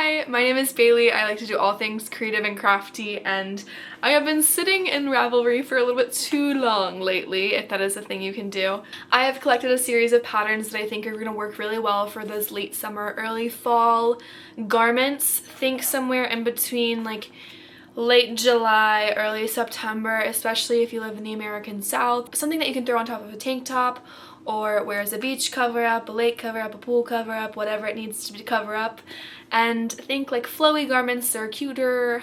Hi, my name is Bailey. I like to do all things creative and crafty, and I have been sitting in Ravelry for a little bit too long lately, if that is a thing you can do. I have collected a series of patterns that I think are going to work really well for those late summer, early fall garments. Think somewhere in between like late July, early September, especially if you live in the American South. Something that you can throw on top of a tank top or wear as a beach cover-up, a lake cover-up, a pool cover-up, whatever it needs to cover up. And think like flowy garments or cuter,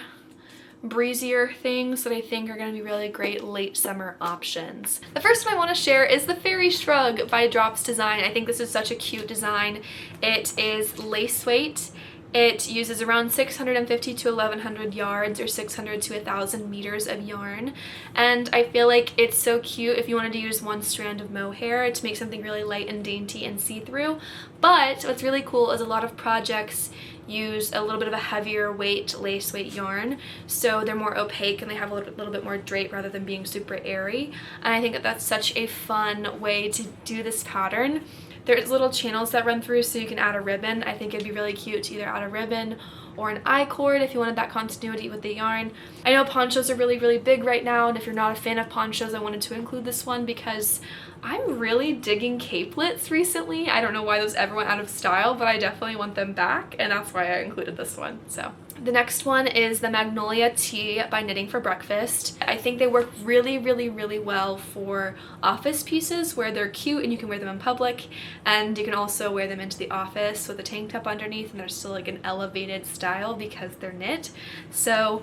breezier things that I think are going to be really great late summer options. The first one I want to share is the Fairy Shrug by Drops Design. I think this is such a cute design. It is lace weight. It uses around 650 to 1100 yards or 600 to 1000 meters of yarn, and I feel like it's so cute if you wanted to use one strand of mohair to make something really light and dainty and see-through. But what's really cool is a lot of projects use a little bit of a heavier weight lace weight yarn, so they're more opaque and they have a little bit more drape rather than being super airy, and I think that that's such a fun way to do this pattern. There's little channels that run through so you can add a ribbon. I think it'd be really cute to either add a ribbon or an I-cord if you wanted that continuity with the yarn. I know ponchos are really big right now, and if you're not a fan of ponchos, I wanted to include this one because I'm really digging capelets recently. I don't know why those ever went out of style, but I definitely want them back, and that's why I included this one. So the next one is the Magnolia Tee by Knitting for Breakfast. I think they work really well for office pieces where they're cute and you can wear them in public, and you can also wear them into the office with a tank top underneath, and they're still like an elevated style because they're knit. So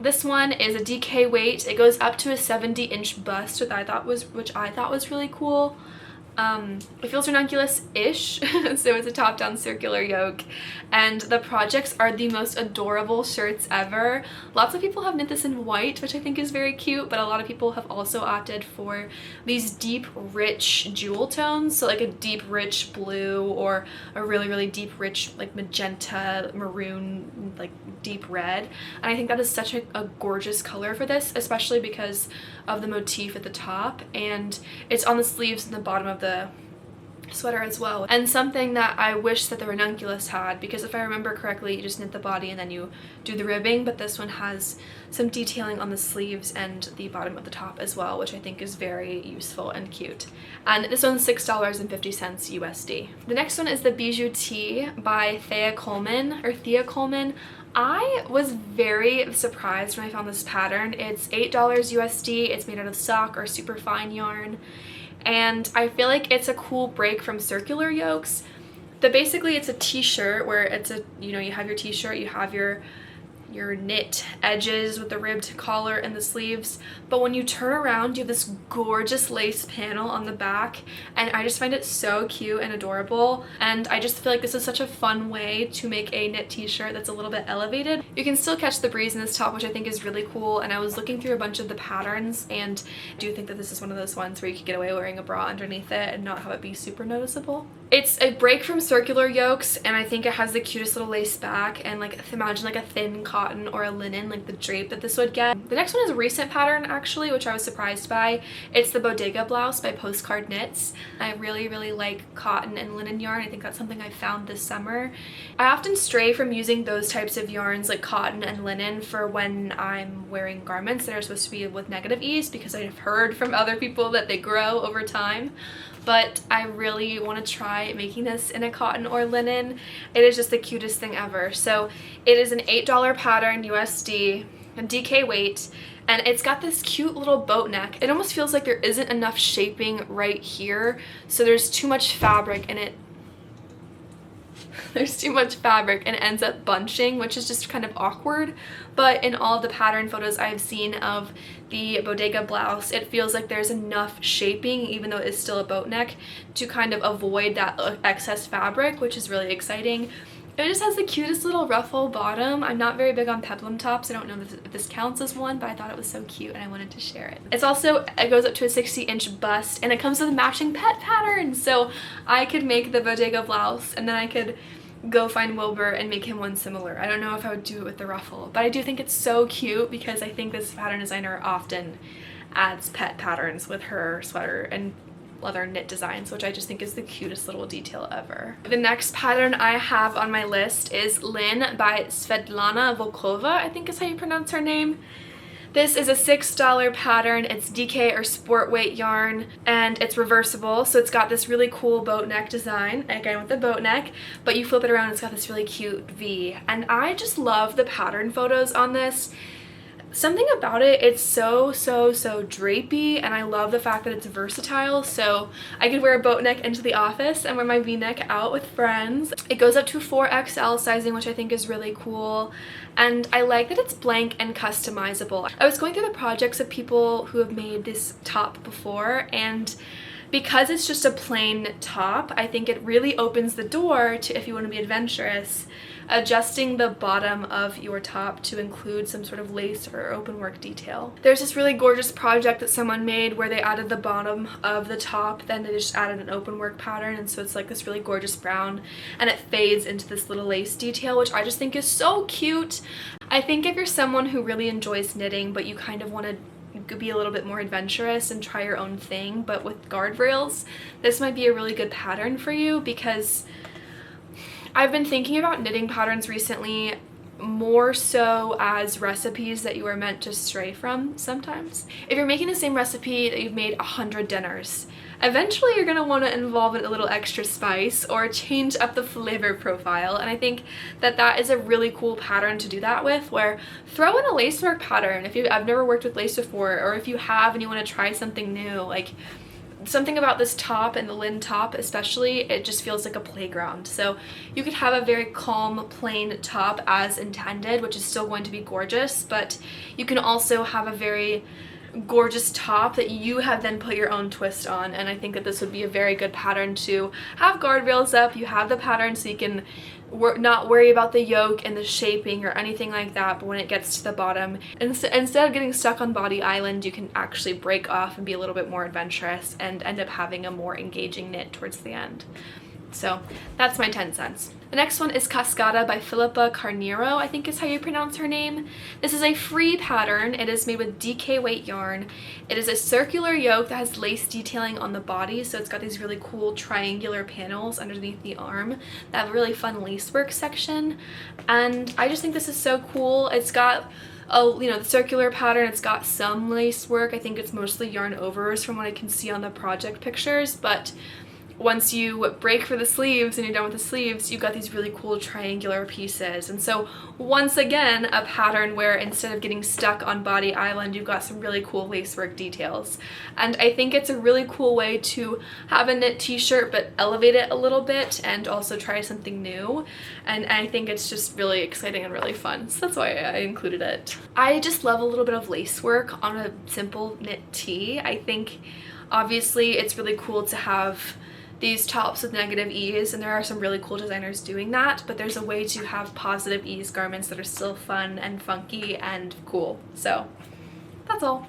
this one is a DK weight. It goes up to a 70-inch bust, which I thought was really cool. It feels ranunculus-ish, so it's a top-down circular yoke, and the projects are the most adorable shirts ever. Lots of people have knit this in white, which I think is very cute, but a lot of people have also opted for these deep, rich jewel tones, so like a deep, rich blue or a really deep, rich like magenta, maroon, like deep red, and I think that is such a gorgeous color for this, especially because of the motif at the top, and it's on the sleeves and the bottom of the sweater as well, and something that I wish that the ranunculus had, because if I remember correctly you just knit the body and then you do the ribbing, but this one has some detailing on the sleeves and the bottom of the top as well, which I think is very useful and cute. And this one's $6.50 USD. The next one is the Bijou Tee by Thea Coleman. I was very surprised when I found this pattern. It's $8 USD. It's made out of sock or super fine yarn, and I feel like it's a cool break from circular yokes. Basically it's a t-shirt where it's a, you have your t-shirt, you have your knit edges with the ribbed collar and the sleeves, but when you turn around you have this gorgeous lace panel on the back, and I just find it so cute and adorable, and I just feel like this is such a fun way to make a knit t-shirt that's a little bit elevated. You can still catch the breeze in this top, which I think is really cool, and I was looking through a bunch of the patterns, and I do think that this is one of those ones where you could get away wearing a bra underneath it and not have it be super noticeable. It's a break from circular yokes, and I think it has the cutest little lace back, and like imagine like a thin cotton or a linen, like the drape that this would get. The next one is a recent pattern actually, which I was surprised by. It's the Bodega Blouse by Postcard Knits. I really like cotton and linen yarn. I think that's something I found this summer. I often stray from using those types of yarns like cotton and linen for when I'm wearing garments that are supposed to be with negative ease, because I've heard from other people that they grow over time. But I really want to try making this in a cotton or linen. It is just the cutest thing ever. So it is an $8 pattern USD, a DK weight, and it's got this cute little boat neck. It almost feels like there isn't enough shaping right here, so there's too much fabric in it. There's too much fabric and it ends up bunching, which is just kind of awkward. But in all of the pattern photos I've seen of the Bodega Blouse, it feels like there's enough shaping, even though it is still a boat neck, to kind of avoid that excess fabric, which is really exciting. It just has the cutest little ruffle bottom. I'm not very big on peplum tops. I don't know if this counts as one, but I thought it was so cute and I wanted to share it. It goes up to a 60-inch bust, and it comes with matching pet patterns. So I could make the Bodega Blouse, and then I could go find Wilbur and make him one similar. I don't know if I would do it with the ruffle, but I do think it's so cute because I think this pattern designer often adds pet patterns with her sweater and leather knit designs, which I just think is the cutest little detail ever. The next pattern I have on my list is Lynn by Svetlana Volkova, I think is how you pronounce her name. This is a $6 pattern. It's DK or sport weight yarn, and it's reversible, so it's got this really cool boat neck design, again with the boat neck, but you flip it around, it's got this really cute V. And I just love the pattern photos on this. Something about it, it's so drapey, and I love the fact that it's versatile, so I could wear a boat neck into the office and wear my V-neck out with friends. It goes up to 4XL sizing, which I think is really cool, and I like that it's blank and customizable. I was going through the projects of people who have made this top before, and because it's just a plain top, I think it really opens the door to, if you want to be adventurous, adjusting the bottom of your top to include some sort of lace or open work detail. There's this really gorgeous project that someone made where they added the bottom of the top, then they just added an open work pattern, and so it's like this really gorgeous brown, and it fades into this little lace detail, which I just think is so cute. I think if you're someone who really enjoys knitting, but you kind of want to be a little bit more adventurous and try your own thing, but with guardrails, this might be a really good pattern for you, because I've been thinking about knitting patterns recently more so as recipes that you are meant to stray from sometimes. If you're making the same recipe that you've made 100 dinners, eventually you're going to want to involve a little extra spice or change up the flavor profile, and I think that that is a really cool pattern to do that with, where throw in a lacework pattern if I've never worked with lace before, or if you have and you want to try something new. Like, something about this top and the Lynn top especially, it just feels like a playground. So you could have a very calm, plain top as intended, which is still going to be gorgeous, but you can also have a very gorgeous top that you have then put your own twist on, and I think that this would be a very good pattern to have guardrails up. You have the pattern so you can not worry about the yoke and the shaping or anything like that, but when it gets to the bottom, instead of getting stuck on Body Island, you can actually break off and be a little bit more adventurous and end up having a more engaging knit towards the end. So that's my 10 cents. The next one is Cascada by Philippa Carneiro, I think is how you pronounce her name. This is a free pattern. It is made with DK weight yarn. It is a circular yoke that has lace detailing on the body, so it's got these really cool triangular panels underneath the arm that have a really fun lacework section, and I just think this is so cool. It's got the circular pattern, it's got some lace work. I think it's mostly yarn overs from what I can see on the project pictures, but once you break for the sleeves and you're done with the sleeves, you've got these really cool triangular pieces. And so once again, a pattern where instead of getting stuck on Body Island, you've got some really cool lacework details. And I think it's a really cool way to have a knit t-shirt but elevate it a little bit and also try something new. And I think it's just really exciting and really fun. So that's why I included it. I just love a little bit of lacework on a simple knit tee. I think obviously it's really cool to have these tops with negative ease, and there are some really cool designers doing that, but there's a way to have positive ease garments that are still fun and funky and cool. So that's all.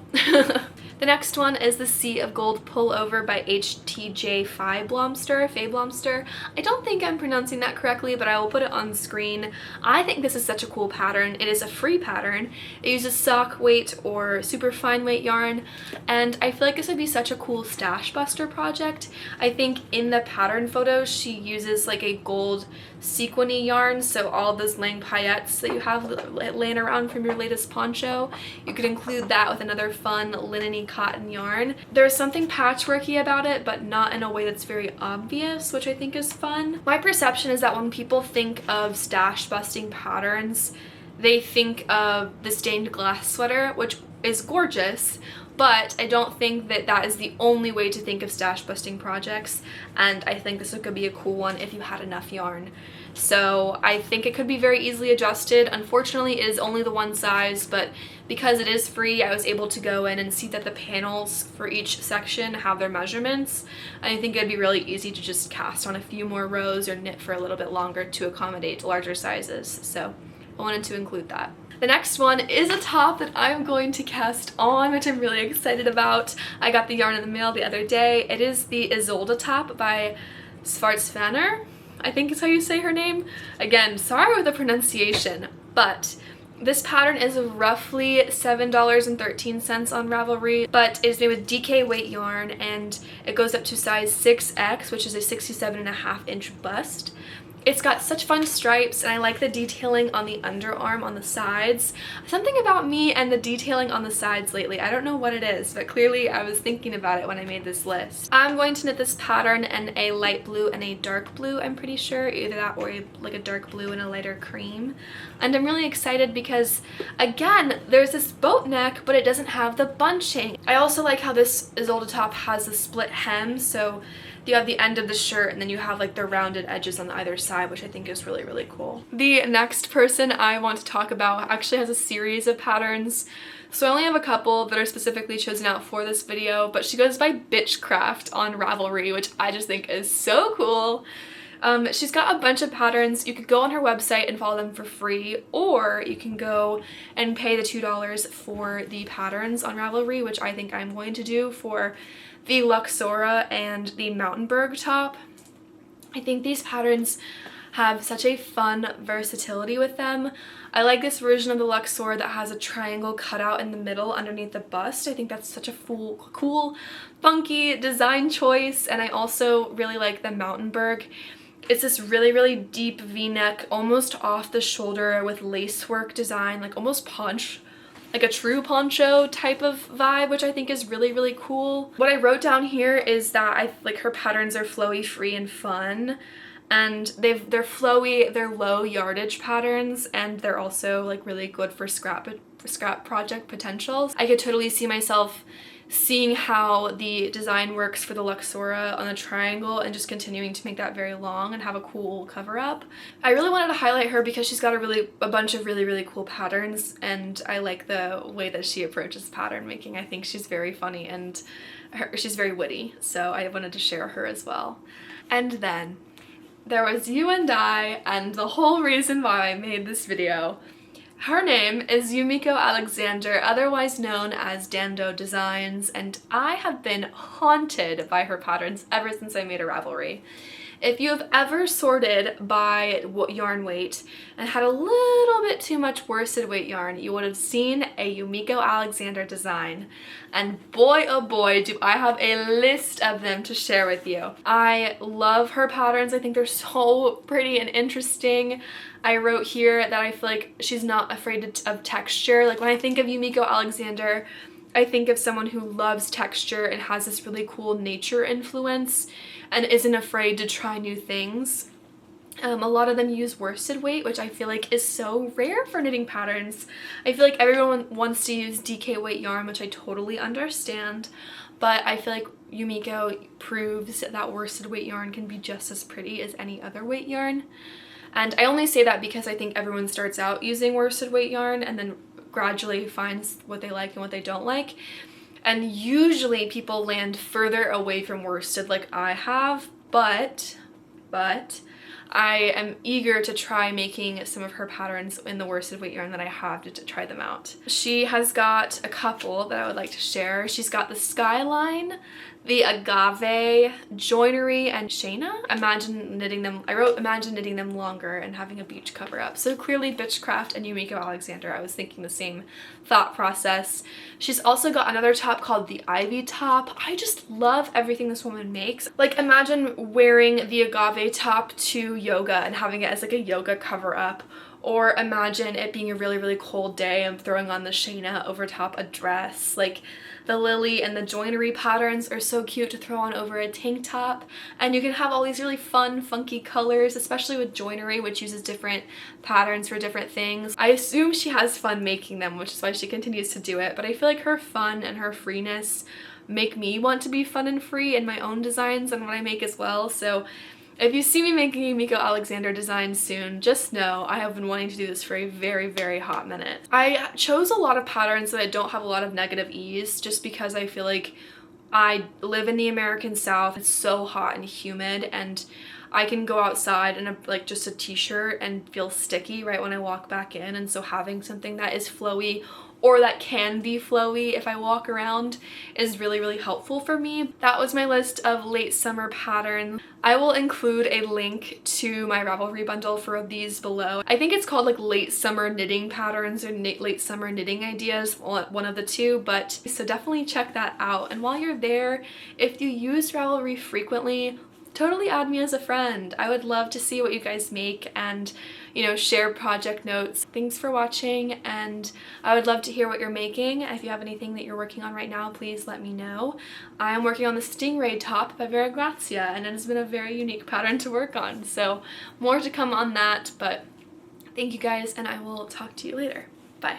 The next one is the Sea of Gold Pullover by HTJ Faye-Blomster. I don't think I'm pronouncing that correctly, but I will put it on screen. I think this is such a cool pattern. It is a free pattern. It uses sock weight or super fine weight yarn, and I feel like this would be such a cool stash buster project. I think in the pattern photos she uses like a gold sequiny yarn, so all those lang paillettes that you have laying around from your latest poncho, you could include that with another fun linen-y cotton yarn. There's something patchworky about it, but not in a way that's very obvious, which I think is fun. My perception is that when people think of stash busting patterns, they think of the stained glass sweater, which is gorgeous, but I don't think that that is the only way to think of stash busting projects, and I think this could be a cool one if you had enough yarn. So I think it could be very easily adjusted. Unfortunately, it is only the one size, but because it is free, I was able to go in and see that the panels for each section have their measurements. And I think it'd be really easy to just cast on a few more rows or knit for a little bit longer to accommodate larger sizes. So I wanted to include that. The next one is a top that I'm going to cast on, which I'm really excited about. I got the yarn in the mail the other day. It is the Isolde top by Schwarzfaner, I think is how you say her name. Again, sorry with the pronunciation, but This pattern is roughly $7.13 on Ravelry, but it is made with DK weight yarn, and it goes up to size 6X, which is a 67.5-inch bust. It's got such fun stripes, and I like the detailing on the underarm on the sides. Something about me and the detailing on the sides lately, I don't know what it is, but clearly I was thinking about it when I made this list. I'm going to knit this pattern in a light blue and a dark blue, I'm pretty sure, either that or like a dark blue and a lighter cream. And I'm really excited because, again, there's this boat neck, but it doesn't have the bunching. I also like how this Isolde top has a split hem, so you have the end of the shirt and then you have like the rounded edges on either side, which I think is really, really cool. The next person I want to talk about actually has a series of patterns. So I only have a couple that are specifically chosen out for this video, but she goes by Bitchcraft on Ravelry, which I just think is so cool. She's got a bunch of patterns. You could go on her website and follow them for free, or you can go and pay the $2 for the patterns on Ravelry, which I think I'm going to do for the Luxora and the Mountainberg top. I think these patterns have such a fun versatility with them. I like this version of the Luxora that has a triangle cutout in the middle underneath the bust. I think that's such a cool, funky design choice, and I also really like the Mountainberg. It's this really, really deep V-neck, almost off the shoulder with lacework design, like almost like a true poncho type of vibe, which I think is really, really cool. What I wrote down here is that her patterns are flowy, free, and fun. And they're flowy, they're low yardage patterns, and they're also like really good for scrap project potentials. I could totally see myself seeing how the design works for the Luxora on the triangle and just continuing to make that very long and have a cool cover up. I really wanted to highlight her because she's got a bunch of really, really cool patterns, and I like the way that she approaches pattern making. I think she's very funny and she's very witty, so I wanted to share her as well. And then there was you and I, and the whole reason why I made this video. Her name is Yumiko Alexander, otherwise known as Dando Designs, and I have been haunted by her patterns ever since I made a Ravelry. If you have ever sorted by yarn weight and had a little bit too much worsted weight yarn, you would have seen a Yumiko Alexander design. And boy, oh boy, do I have a list of them to share with you. I love her patterns. I think they're so pretty and interesting. I wrote here that I feel like she's not afraid of texture. Like when I think of Yumiko Alexander, I think of someone who loves texture and has this really cool nature influence and isn't afraid to try new things. A lot of them use worsted weight, which I feel like is so rare for knitting patterns. I feel like everyone wants to use DK weight yarn, which I totally understand, but I feel like Yumiko proves that worsted weight yarn can be just as pretty as any other weight yarn. And I only say that because I think everyone starts out using worsted weight yarn and then gradually finds what they like and what they don't like. And usually people land further away from worsted like I have, but I am eager to try making some of her patterns in the worsted weight yarn that I have to try them out. She has got a couple that I would like to share. She's got the Skyline, the Agave, Joinery, and Shayna. Imagine knitting them, I wrote imagine knitting them longer and having a beach cover up. So clearly Bitchcraft and Yumiko Alexander, I was thinking the same thought process. She's also got another top called the Ivy top. I just love everything this woman makes. Like imagine wearing the Agave top to yoga and having it as like a yoga cover up. Or imagine it being a really, really cold day and throwing on the Shayna over top a dress. Like the Lily and the Joinery patterns are so cute to throw on over a tank top. And you can have all these really fun, funky colors, especially with Joinery, which uses different patterns for different things. I assume she has fun making them, which is why she continues to do it. But I feel like her fun and her freeness make me want to be fun and free in my own designs and what I make as well. So if you see me making Yumiko Alexander designs soon, just know I have been wanting to do this for a very, very hot minute. I chose a lot of patterns that I don't have a lot of negative ease just because I feel like I live in the American South. It's so hot and humid, and I can go outside in like just a t-shirt and feel sticky right when I walk back in, and so having something that is flowy or that can be flowy if I walk around is really, really helpful for me. That was my list of late summer patterns. I will include a link to my Ravelry bundle for these below. I think it's called like late summer knitting patterns or late summer knitting ideas, one of the two, but so definitely check that out. And while you're there, if you use Ravelry frequently, totally add me as a friend. I would love to see what you guys make and, you know, share project notes. Thanks for watching, and I would love to hear what you're making. If you have anything that you're working on right now, please let me know. I'm working on the Stingray top by Vera Grazia, and it has been a very unique pattern to work on, so more to come on that, but thank you guys, and I will talk to you later. Bye.